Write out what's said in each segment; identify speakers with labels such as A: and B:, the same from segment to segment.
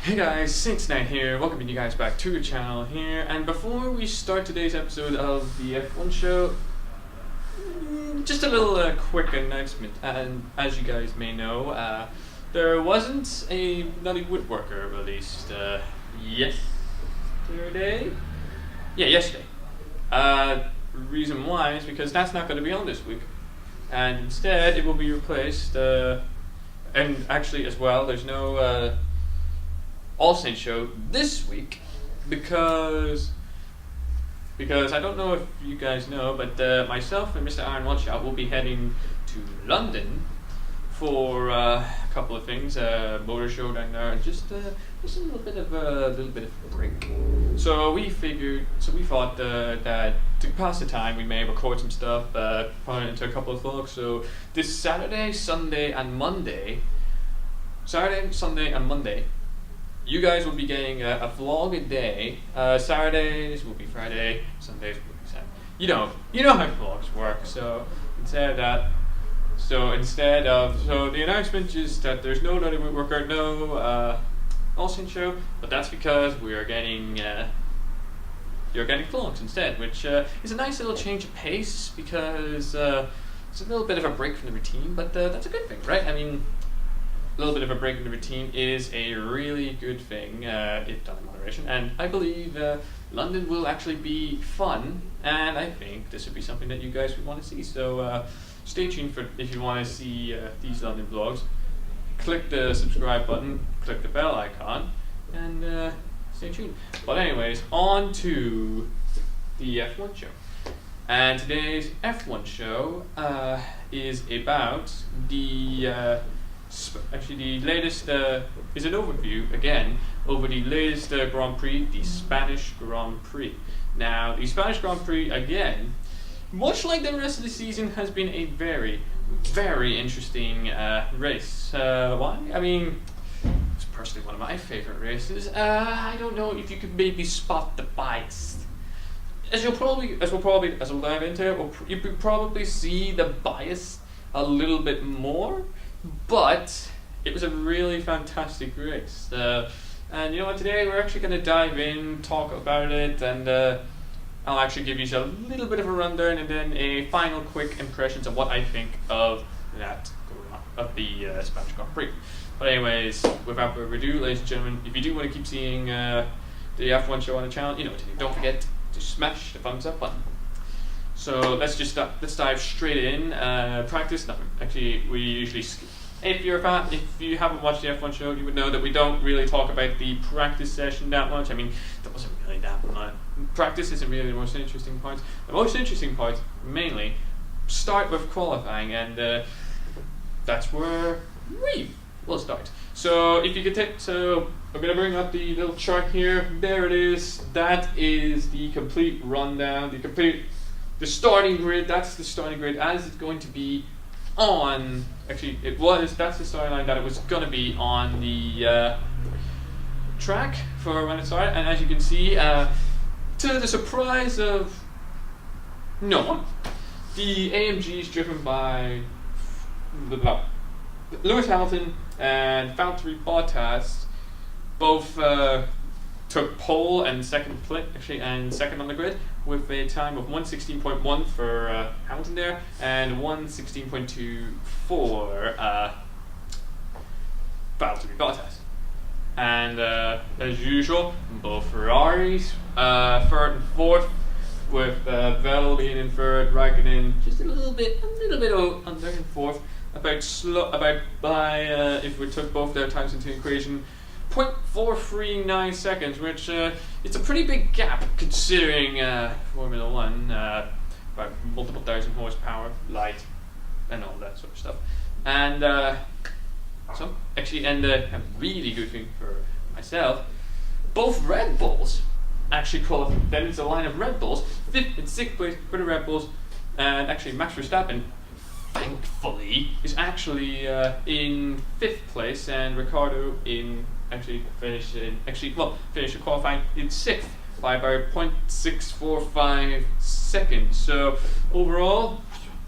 A: Hey guys, SaintsKnight here, welcoming you guys back to the channel here, and before we start today's episode of the F1 show, just a little quick announcement. And as you guys may know, there wasn't a Nutty Woodworker released yesterday? Yeah, yesterday. Reason why is because that's not going to be on this week, and instead it will be replaced, and actually as well, there's no AllSaints show this week because I don't know if you guys know, but myself and Mr. Iron One Shot will be heading to London for a couple of things, motor show down there, and just a little bit of a break. So we thought that to pass the time, we may record some stuff, put it into a couple of vlogs. So this Saturday, Sunday, and Monday, you guys will be getting a vlog a day. Saturdays will be Friday, Sundays will be Saturday. You know how vlogs work. So instead of the announcement is that there's no Nutty Woodworker, no AllSaints show, but that's because we are getting you're getting vlogs instead, which is a nice little change of pace because it's a little bit of a break from the routine, but that's a good thing, right? I mean, a little bit of a break in the routine is a really good thing if done in moderation, and I believe London will actually be fun, and I think this would be something that you guys would want to see. So stay tuned for if you want to see these London vlogs. Click the subscribe button, click the bell icon, and stay tuned. But anyways, on to the F1 show. And today's F1 show is about the latest is an overview again over the latest Grand Prix, the Spanish Grand Prix. Now, the Spanish Grand Prix, again, much like the rest of the season, has been a very, very interesting race. Why? I mean, it's personally one of my favorite races. I don't know if you could maybe spot the bias. As we'll dive into, you could probably see the bias a little bit more. But it was a really fantastic race, and you know what? Today we're actually going to dive in, talk about it, and I'll actually give you a little bit of a rundown, and then a final quick impressions of what I think of the Spanish Grand Prix. But anyways, without further ado, ladies and gentlemen, if you do want to keep seeing the F1 show on the channel, you know what to do. Don't forget to smash the thumbs up button. So let's dive straight in. Practice, nothing. Actually, we usually skip. If you haven't watched the F1 show, you would know that we don't really talk about the practice session that much. I mean, there wasn't really that much. Practice isn't really the most interesting part. The most interesting part, mainly, start with qualifying, and that's where we will start. So if you could take, I'm going to bring up the little chart here. There it is. That is the complete rundown, the starting grid. That's the starting grid as it's going to be on. Actually, that's the starting line that it was going to be on the track for when it started. And as you can see, to the surprise of no one, the AMG is driven by Lewis Hamilton and Valtteri Bottas. Both took pole and second on the grid, with a time of 1:16.1 for Hamilton there, and 1:16.2 for Valtteri Bottas. And as usual, both Ferraris, third and fourth, with Vettel being in third, Raikkonen just a little bit under in fourth. If we took both their times into the equation, 0.439 seconds, which it's a pretty big gap considering Formula One, about multiple thousand horsepower, light, and all that sort of stuff. And a really good thing for myself, both Red Bulls actually qualified. Then it's a line of Red Bulls, 5th and 6th place for the Red Bulls, and actually Max Verstappen, thankfully, is actually in 5th place, and Ricciardo finished the qualifying in 6th by about 0.645 seconds. So overall,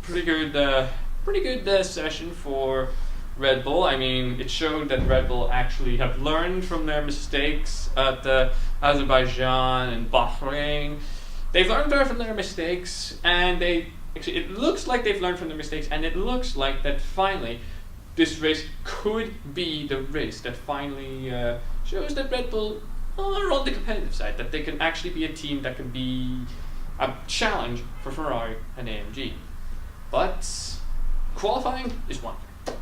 A: pretty good session for Red Bull. I mean, it showed that Red Bull actually have learned from their mistakes at Azerbaijan and Bahrain. They've learned from their mistakes, and it looks like they've learned from their mistakes, and it looks like that finally this race could be the race that finally shows that Red Bull are on the competitive side, that they can actually be a team that can be a challenge for Ferrari and AMG. But qualifying is one thing.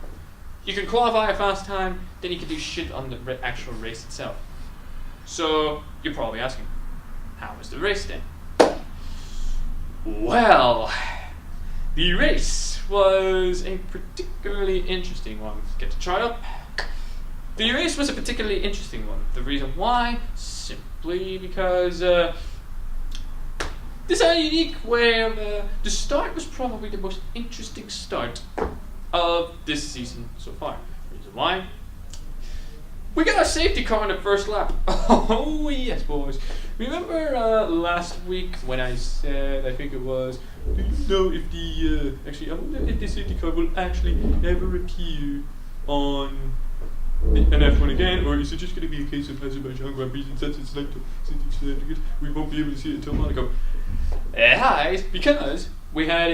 A: You can qualify a fast time, then you can do shit on the actual race itself. So you're probably asking, how was the race then? Well, the race was a particularly interesting one. Let's get the chart up. The race was a particularly interesting one. The reason why? Simply because this is a unique way of the start was probably the most interesting start of this season so far. The reason why? We got a safety car in the first lap. Oh yes, boys. Remember last week when I said, I think it was, do you know if the actually I wonder if the safety car will actually ever appear on an F1 again, or is it just going to be a case of Azerbaijan Grand Prix, and since it's like we won't be able to see it until Monaco? Hi, because we had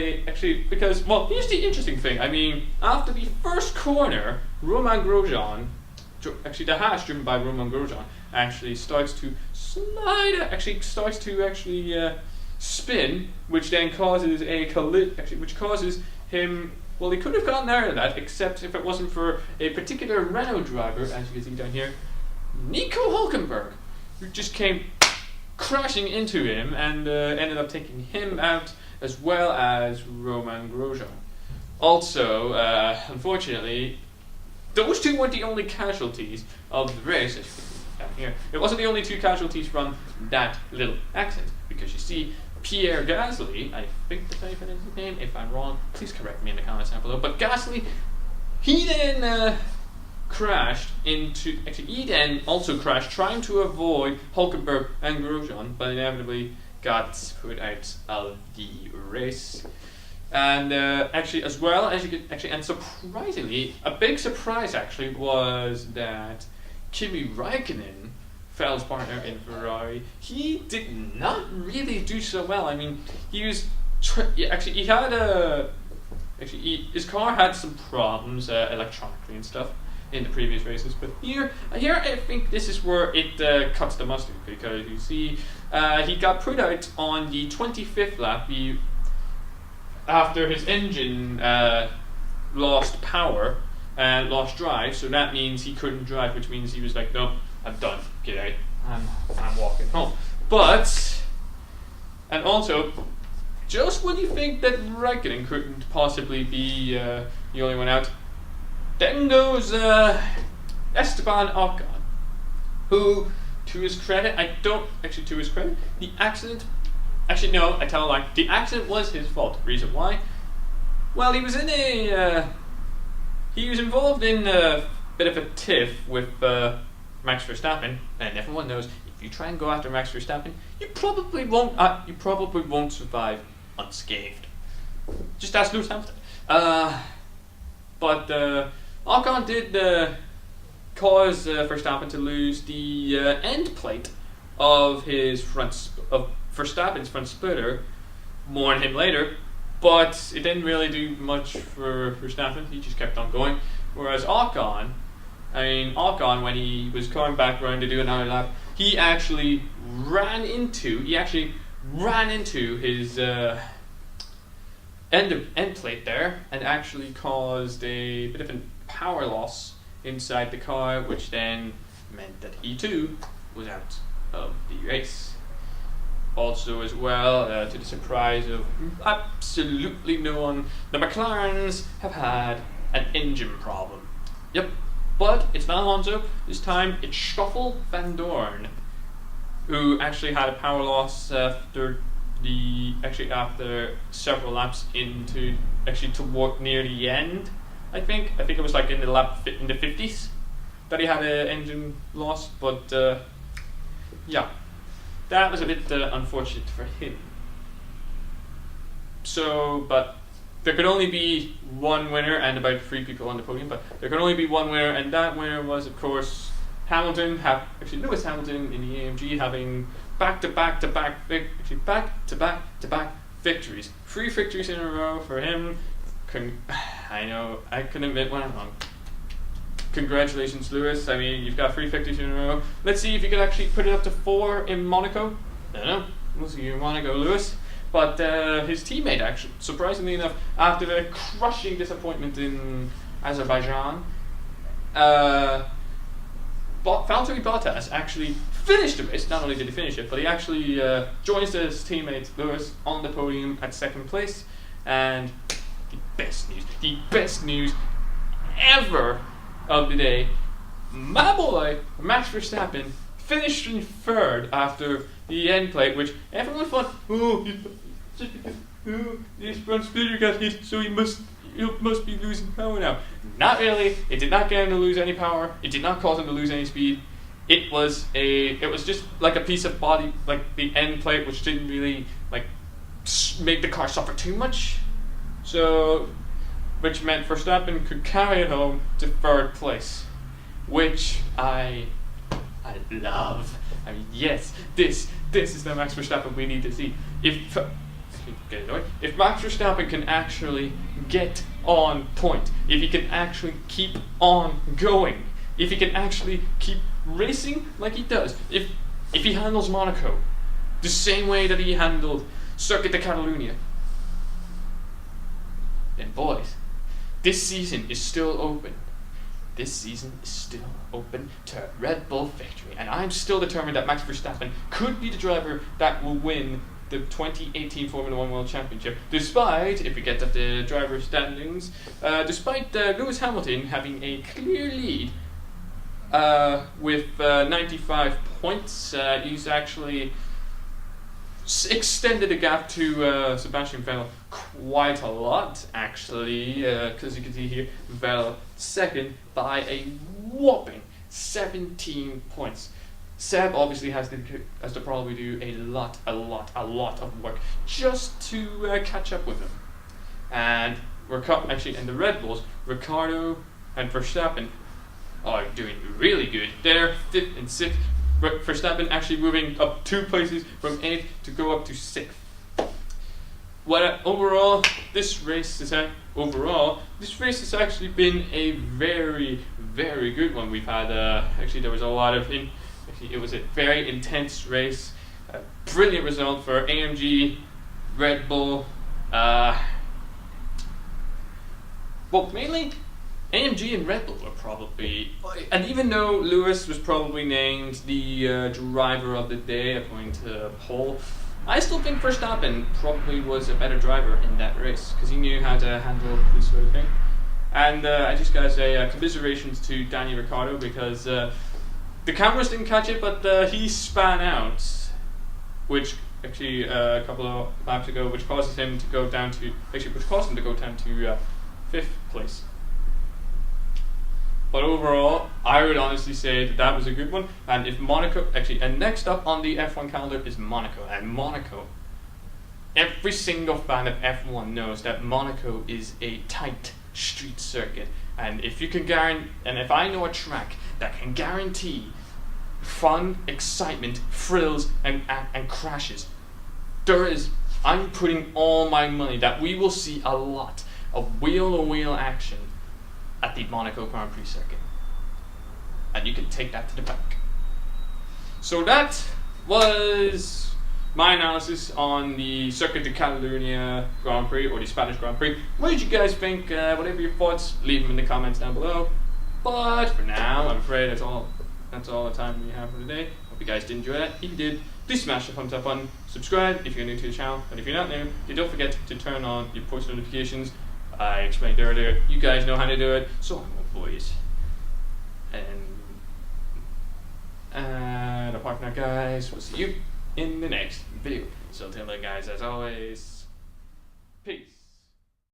A: well, here's the interesting thing. I mean, after the first corner, Romain Grosjean, actually the hash driven by Romain Grosjean, actually starts to slide, spin, which then causes a collision, which causes him. Well, he could have gotten out of that, except if it wasn't for a particular Renault driver, as you can see down here, Nico Hülkenberg, who just came crashing into him and ended up taking him out, as well as Romain Grosjean. Also, unfortunately, those two weren't the only casualties of the race. As you can see down here, it wasn't the only two casualties from that little accident, because you see, Pierre Gasly, I think that's how you pronounce his name. If I'm wrong, please correct me in the comments down below. But Gasly, he then crashed into. Actually, he then also crashed, trying to avoid Hülkenberg and Grosjean, but inevitably got put out of the race. And actually, as well as you could and surprisingly, a big surprise actually was that Kimi Räikkönen, Vettel's partner in Ferrari, he did not really do so well. I mean, he was his car had some problems electronically and stuff in the previous races, but here I think this is where it cuts the mustard, because you see he got put out on the 25th lap after his engine lost power and lost drive, so that means he couldn't drive, which means he was like, nope, I'm done, get out, I'm walking home. But, and also, just when you think that Räikkönen couldn't possibly be the only one out, then goes Esteban Ocon, who, to his credit, the accident, no, I tell a lie, the accident was his fault. Reason why? Well, he was involved in a bit of a tiff with Max Verstappen, and everyone knows if you try and go after Max Verstappen, you probably won't survive unscathed. Just ask Lewis Hamilton. But Ocon did cause Verstappen to lose the end plate of Verstappen's front splitter. More on him later, but it didn't really do much for Verstappen. He just kept on going. Whereas Ocon, when he was coming back around to do another lap, he actually ran into his end plate there, and actually caused a bit of a power loss inside the car, which then meant that he too was out of the race. Also, as well, to the surprise of absolutely no one, the McLarens have had an engine problem. Yep, but it's not Alonso. This time it's Stoffel van Dorn, who actually had a power loss after several laps toward near the end. I think it was like in the 50s that he had an engine loss, but yeah, that was a bit unfortunate for him. So, but there could only be one winner and about 3 people on the podium, but there could only be one winner, and that winner was, of course, Lewis Hamilton in the AMG, having back-to-back victories. 3 victories in a row for him. I know, I can admit when I'm wrong. Congratulations, Lewis. I mean, you've got 3 victories in a row. Let's see if you could actually put it up to 4 in Monaco. I don't know. We'll see in Monaco, Lewis. But his teammate, actually, surprisingly enough, after the crushing disappointment in Azerbaijan, Valtteri Bottas actually finished the race. Not only did he finish it, but he actually joins his teammate Lewis on the podium at 2nd place. And the best news ever of the day, my boy Max Verstappen finished in 3rd after the end plate, which everyone thought, just because this front splitter got hit, so he must be losing power now. Not really. It did not get him to lose any power. It did not cause him to lose any speed. It was just like a piece of body, like the end plate, which didn't really like make the car suffer too much. So, which meant Verstappen could carry it home to 3rd place, which I love. I mean, yes, this is the Max Verstappen we need to see. If Max Verstappen can actually get on point, if he can actually keep on going, if he can actually keep racing like he does, if he handles Monaco the same way that he handled Circuit de Catalunya, then boys, this season is still open. This season is still open to a Red Bull victory, and I'm still determined that Max Verstappen could be the driver that will win the 2018 Formula 1 World Championship, despite, if we get at the driver standings, despite Lewis Hamilton having a clear lead with 95 points. He's actually extended the gap to Sebastian Vettel quite a lot, actually, because you can see here, Vettel 2nd by a whopping 17 points. Seb obviously has to probably do a lot of work just to catch up with him. And actually, in the Red Bulls, Ricciardo and Verstappen are doing really good. They're 5th and 6th. Verstappen actually moving up 2 places from 8th to go up to 6th. Overall, this race has actually been a very, very good one. We've had actually there was a lot of it was a very intense race. A brilliant result for AMG, Red Bull. Well, mainly AMG and Red Bull were probably, and even though Lewis was probably named the driver of the day according to poll, I still think Verstappen probably was a better driver in that race because he knew how to handle this sort of thing. And I just gotta say commiserations to Danny Ricciardo because the cameras didn't catch it, but he span out, which actually a couple of laps ago, which caused him to go down to 5th place. But overall, I would honestly say that was a good one. And if Monaco, and next up on the F1 calendar is Monaco. And Monaco, every single fan of F1 knows that Monaco is a tight street circuit. And if you can if I know a track that can guarantee fun, excitement, thrills, and crashes, I'm putting all my money that we will see a lot of wheel-to-wheel action at the Monaco Grand Prix circuit. And you can take that to the bank. So that was my analysis on the Circuit de Catalunya Grand Prix, or the Spanish Grand Prix. What did you guys think? Whatever your thoughts, leave them in the comments down below. But for now, I'm afraid that's all the time we have for today. Hope you guys did enjoy that. If you did, please smash the thumbs up button, subscribe if you're new to the channel, and if you're not new, you don't forget to turn on your post notifications. I explained earlier, you guys know how to do it, so I'm all boys. And apart from that, guys, we'll see you in the next video. So until then, guys, as always, peace.